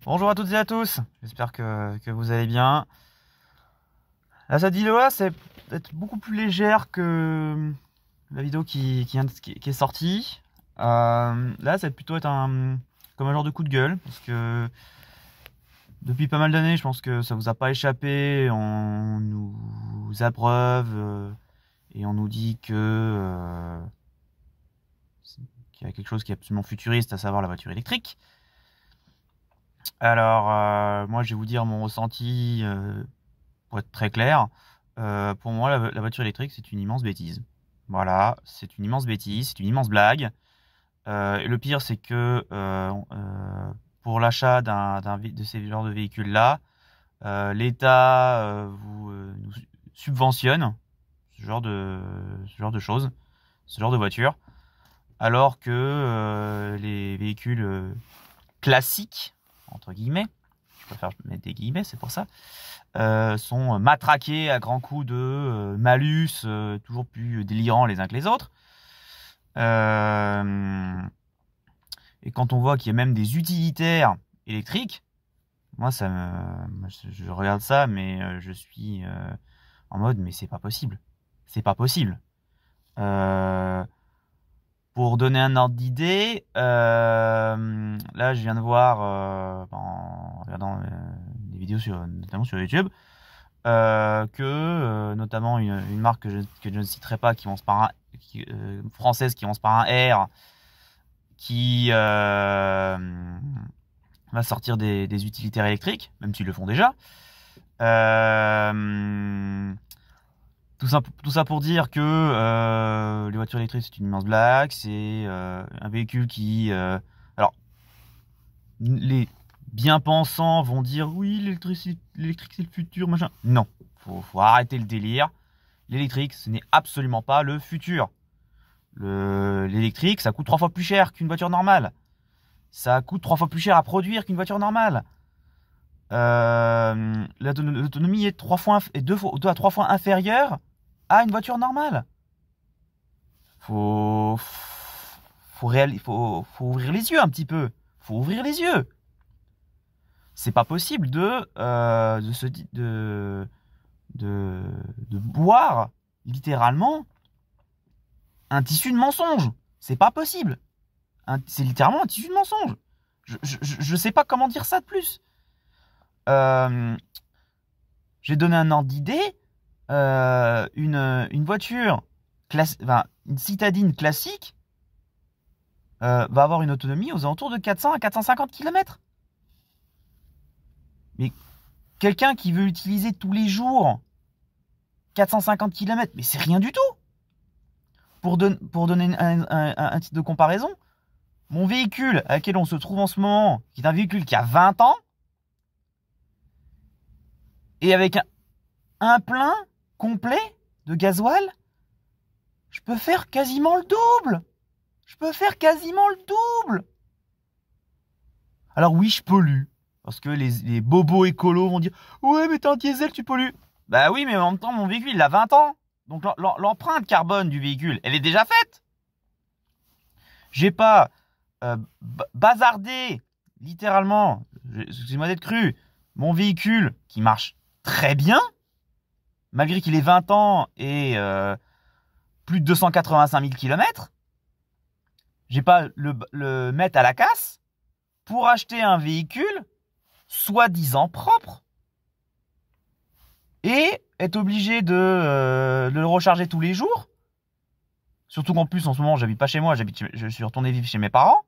Bonjour à toutes et à tous, j'espère que vous allez bien. La Sadiloa, c'est peut-être beaucoup plus légère que la vidéo qui est sortie. Là, ça va plutôt être comme un genre de coup de gueule, parce que depuis pas mal d'années, je pense que ça vous a pas échappé, on nous abreuve et on nous dit qu'il y a quelque chose qui est absolument futuriste, à savoir la voiture électrique. Alors, moi, je vais vous dire mon ressenti, pour être très clair. Pour moi, la voiture électrique, c'est une immense bêtise. Voilà, c'est une immense bêtise, c'est une immense blague. Et le pire, c'est que pour l'achat de ces genres de véhicules-là, l'État nous subventionne ce genre de choses, ce genre de voitures, alors que les véhicules classiques, entre guillemets, je préfère mettre des guillemets, c'est pour ça, sont matraqués à grands coups de malus, toujours plus délirants les uns que les autres. Et quand on voit qu'il y a même des utilitaires électriques, moi je regarde ça, mais je suis en mode, mais c'est pas possible. C'est pas possible. Pour donner un ordre d'idée, là je viens de voir en regardant des vidéos notamment sur YouTube, que notamment une marque que je ne citerai pas, qui commence par française, qui commence par un R, qui va sortir des utilitaires électriques, même s'ils le font déjà. Tout ça pour dire que les voitures électriques, c'est une immense blague. C'est un véhicule qui... alors, les bien-pensants vont dire oui, l'électrique c'est le futur, machin. Non, faut arrêter le délire. L'électrique, ce n'est absolument pas le futur. L'électrique, ça coûte 3 fois plus cher qu'une voiture normale. Ça coûte 3 fois plus cher à produire qu'une voiture normale. L'autonomie est 2 à 3 fois inférieure à une voiture normale. Faut ouvrir les yeux un petit peu. Faut ouvrir les yeux. C'est pas possible de boire littéralement un tissu de mensonge. C'est pas possible. C'est littéralement un tissu de mensonge. Je sais pas comment dire ça de plus. J'ai donné un ordre d'idée. Une voiture une citadine classique va avoir une autonomie aux alentours de 400 à 450 km. Mais quelqu'un qui veut utiliser tous les jours 450 km, mais c'est rien du tout. Pour donner un titre de comparaison, mon véhicule à lequel on se trouve en ce moment, qui est un véhicule qui a 20 ans, et avec un plein complet de gasoil, je peux faire quasiment le double. Alors oui, je pollue. Parce que les bobos écolos vont dire « Ouais, mais t'es un diesel, tu pollues. » Bah oui, mais en même temps, mon véhicule, il a 20 ans. Donc l'empreinte carbone du véhicule, elle est déjà faite. J'ai pas bazardé, littéralement, excusez-moi d'être cru, mon véhicule qui marche très bien, malgré qu'il ait 20 ans et plus de 285 000 km. J'ai pas le mettre à la casse pour acheter un véhicule soi-disant propre et être obligé de le recharger tous les jours. Surtout qu'en plus, en ce moment, j'habite pas chez moi, je suis retourné vivre chez mes parents.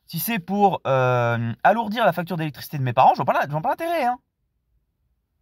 Si c'est pour alourdir la facture d'électricité de mes parents, je vois pas l'intérêt. Hein.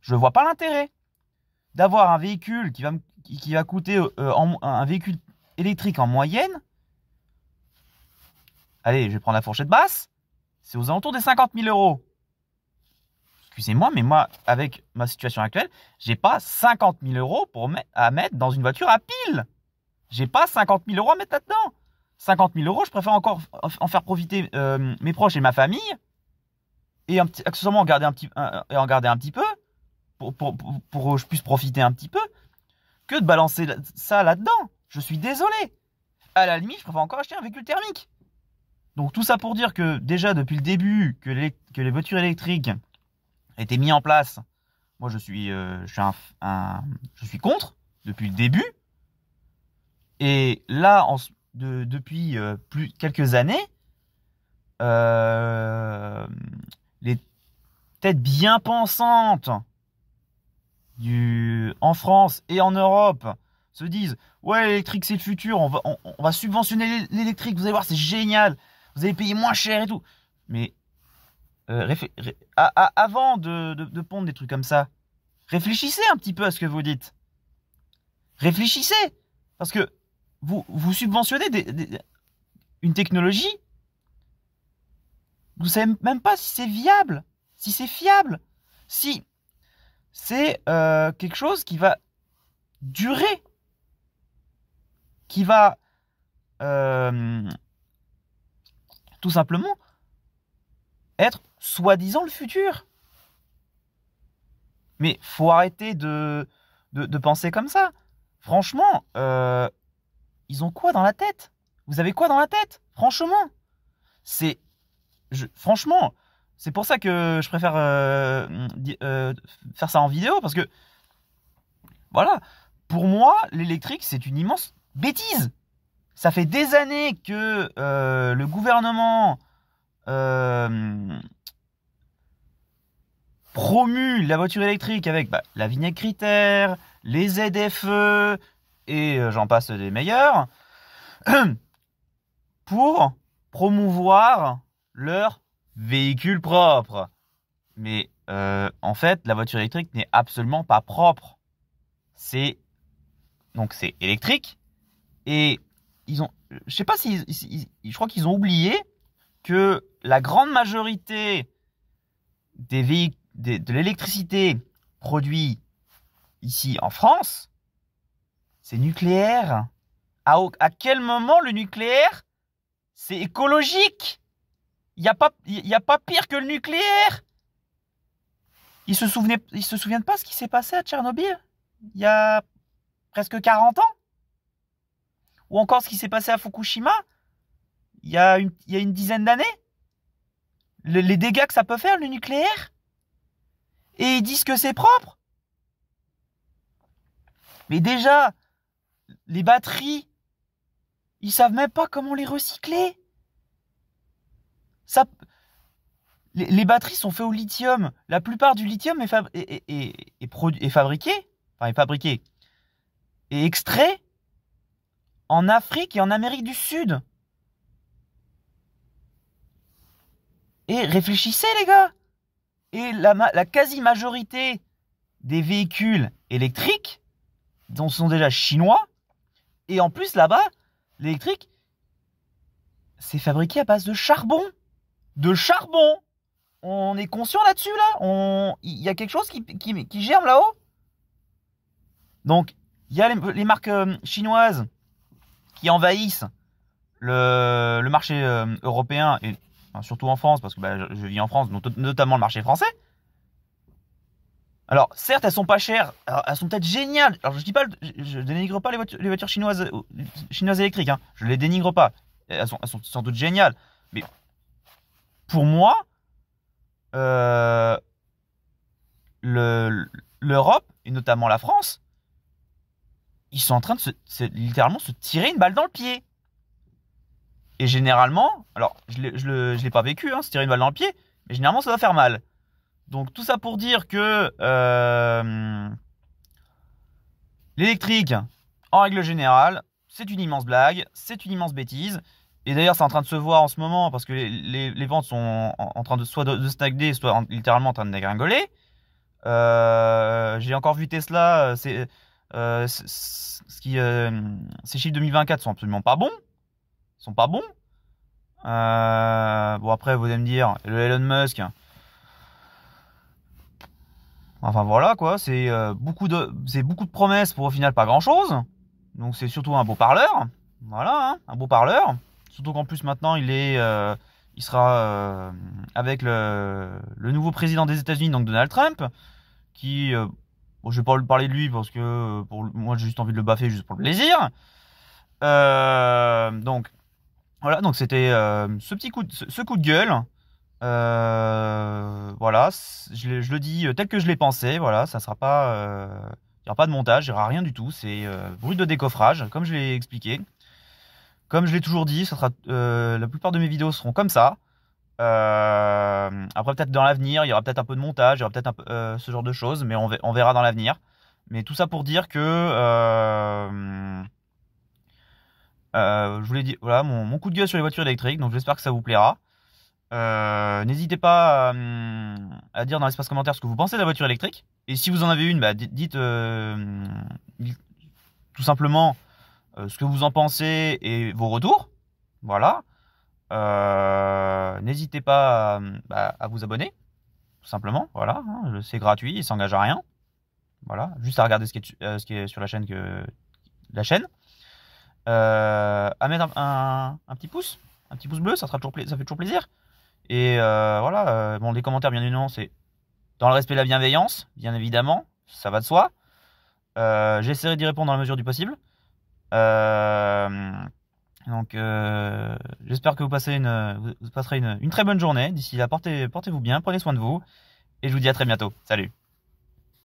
Je vois pas l'intérêt d'avoir un véhicule qui va coûter un véhicule électrique en moyenne. Allez, je vais prendre la fourchette basse. C'est aux alentours des 50 000 euros. Excusez-moi, mais moi, avec ma situation actuelle, j'ai pas 50 000 euros à mettre dans une voiture à pile. J'ai pas 50 000 euros à mettre là-dedans. 50 000 euros, je préfère encore en faire profiter mes proches et ma famille, et accessoirement en garder un petit peu, pour que je puisse profiter un petit peu, que de balancer ça là-dedans. Je suis désolé. À la limite, je préfère encore acheter un véhicule thermique. Donc tout ça pour dire que déjà depuis le début que les voitures électriques étaient mises en place, moi je suis contre depuis le début. Et là, depuis quelques années, les têtes bien pensantes en France et en Europe se disent ouais, l'électrique c'est le futur, on va subventionner l'électrique, vous allez voir, c'est génial, vous allez payer moins cher et tout. Mais avant de pondre des trucs comme ça, réfléchissez un petit peu à ce que vous dites. Réfléchissez, parce que vous subventionnez une technologie, vous savez même pas si c'est viable, si c'est fiable, si c'est quelque chose qui va durer, qui va tout simplement être soi-disant le futur. Mais faut arrêter de penser comme ça. Franchement, ils ont quoi dans la tête? Vous avez quoi dans la tête? Franchement, franchement, c'est pour ça que je préfère faire ça en vidéo, parce que voilà, pour moi, l'électrique c'est une immense bêtise. Ça fait des années que le gouvernement promue la voiture électrique avec la vignette critère, les ZFE et j'en passe des meilleurs, pour promouvoir leur véhicule propre. Mais en fait, la voiture électrique n'est absolument pas propre. Donc c'est électrique, et je sais pas je crois qu'ils ont oublié que la grande majorité de l'électricité produite ici en France, c'est nucléaire. À quel moment le nucléaire, c'est écologique? Il n'y a pas pire que le nucléaire. Ils se souviennent pas ce qui s'est passé à Tchernobyl il y a presque 40 ans? Ou encore ce qui s'est passé à Fukushima il y a une dizaine d'années? Les dégâts que ça peut faire, le nucléaire? Et ils disent que c'est propre? Mais déjà, les batteries, ils savent même pas comment les recycler. Les batteries sont faites au lithium. La plupart du lithium est fabriqué et extrait en Afrique et en Amérique du Sud. Et réfléchissez, les gars. Et la quasi-majorité des véhicules électriques sont déjà chinois. Et en plus, là-bas, l'électrique, c'est fabriqué à base de charbon. De charbon. On est conscient là-dessus, là? Il y a quelque chose qui germe là-haut? Donc, il y a les marques chinoises qui envahissent le marché européen, et surtout en France, parce que je vis en France, notamment le marché français. Alors, certes, elles sont pas chères, alors, elles sont peut-être géniales. Alors, je dénigre pas les voitures chinoises électriques, hein. Je les dénigre pas. Elles sont sans doute géniales. Mais pour moi, l'Europe, et notamment la France, ils sont en train de littéralement se tirer une balle dans le pied. Et généralement, alors je l'ai pas vécu, hein, se tirer une balle dans le pied, mais généralement ça va faire mal. Donc tout ça pour dire que l'électrique, en règle générale, c'est une immense blague, c'est une immense bêtise. Et d'ailleurs, c'est en train de se voir en ce moment, parce que les ventes sont en train soit de stagner, soit littéralement en train de dégringoler. J'ai encore vu Tesla, ces chiffres 2024 sont absolument pas bons. Ils sont pas bons. Bon, après, vous allez me dire, le Elon Musk. Enfin voilà quoi, c'est beaucoup de promesses pour au final pas grand chose. Donc c'est surtout un beau parleur. Voilà, hein, un beau parleur. Surtout qu'en plus maintenant il sera avec le nouveau président des États-Unis, donc Donald Trump, qui bon, je vais pas lui parler de lui parce que moi j'ai juste envie de le baffer juste pour le plaisir. Donc Voilà, donc c'était ce coup de gueule. Voilà, je le dis tel que je l'ai pensé. Voilà, ça sera pas, il n'y aura pas de montage, il n'y aura rien du tout. C'est brut de décoffrage, comme je l'ai expliqué. Comme je l'ai toujours dit, ça sera, la plupart de mes vidéos seront comme ça. Après, peut-être dans l'avenir, il y aura peut-être un peu de montage, il y aura peut-être un peu ce genre de choses, mais on verra dans l'avenir. Mais tout ça pour dire que je vous l'ai dit, voilà mon coup de gueule sur les voitures électriques. Donc j'espère que ça vous plaira. N'hésitez pas à dire dans l'espace commentaire ce que vous pensez de la voiture électrique. Et si vous en avez une, bah, dites tout simplement ce que vous en pensez et vos retours. Voilà. N'hésitez pas à vous abonner, tout simplement. Voilà, hein, c'est gratuit, il s'engage à rien. Voilà, juste à regarder ce qui est sur la chaîne à mettre un petit pouce bleu, ça fait toujours plaisir. Et voilà, bon, les commentaires, bien évidemment, c'est dans le respect de la bienveillance, bien évidemment, ça va de soi. J'essaierai d'y répondre dans la mesure du possible. Donc, j'espère que vous passerez une très bonne journée. D'ici là, portez-vous bien, prenez soin de vous, et je vous dis à très bientôt. Salut!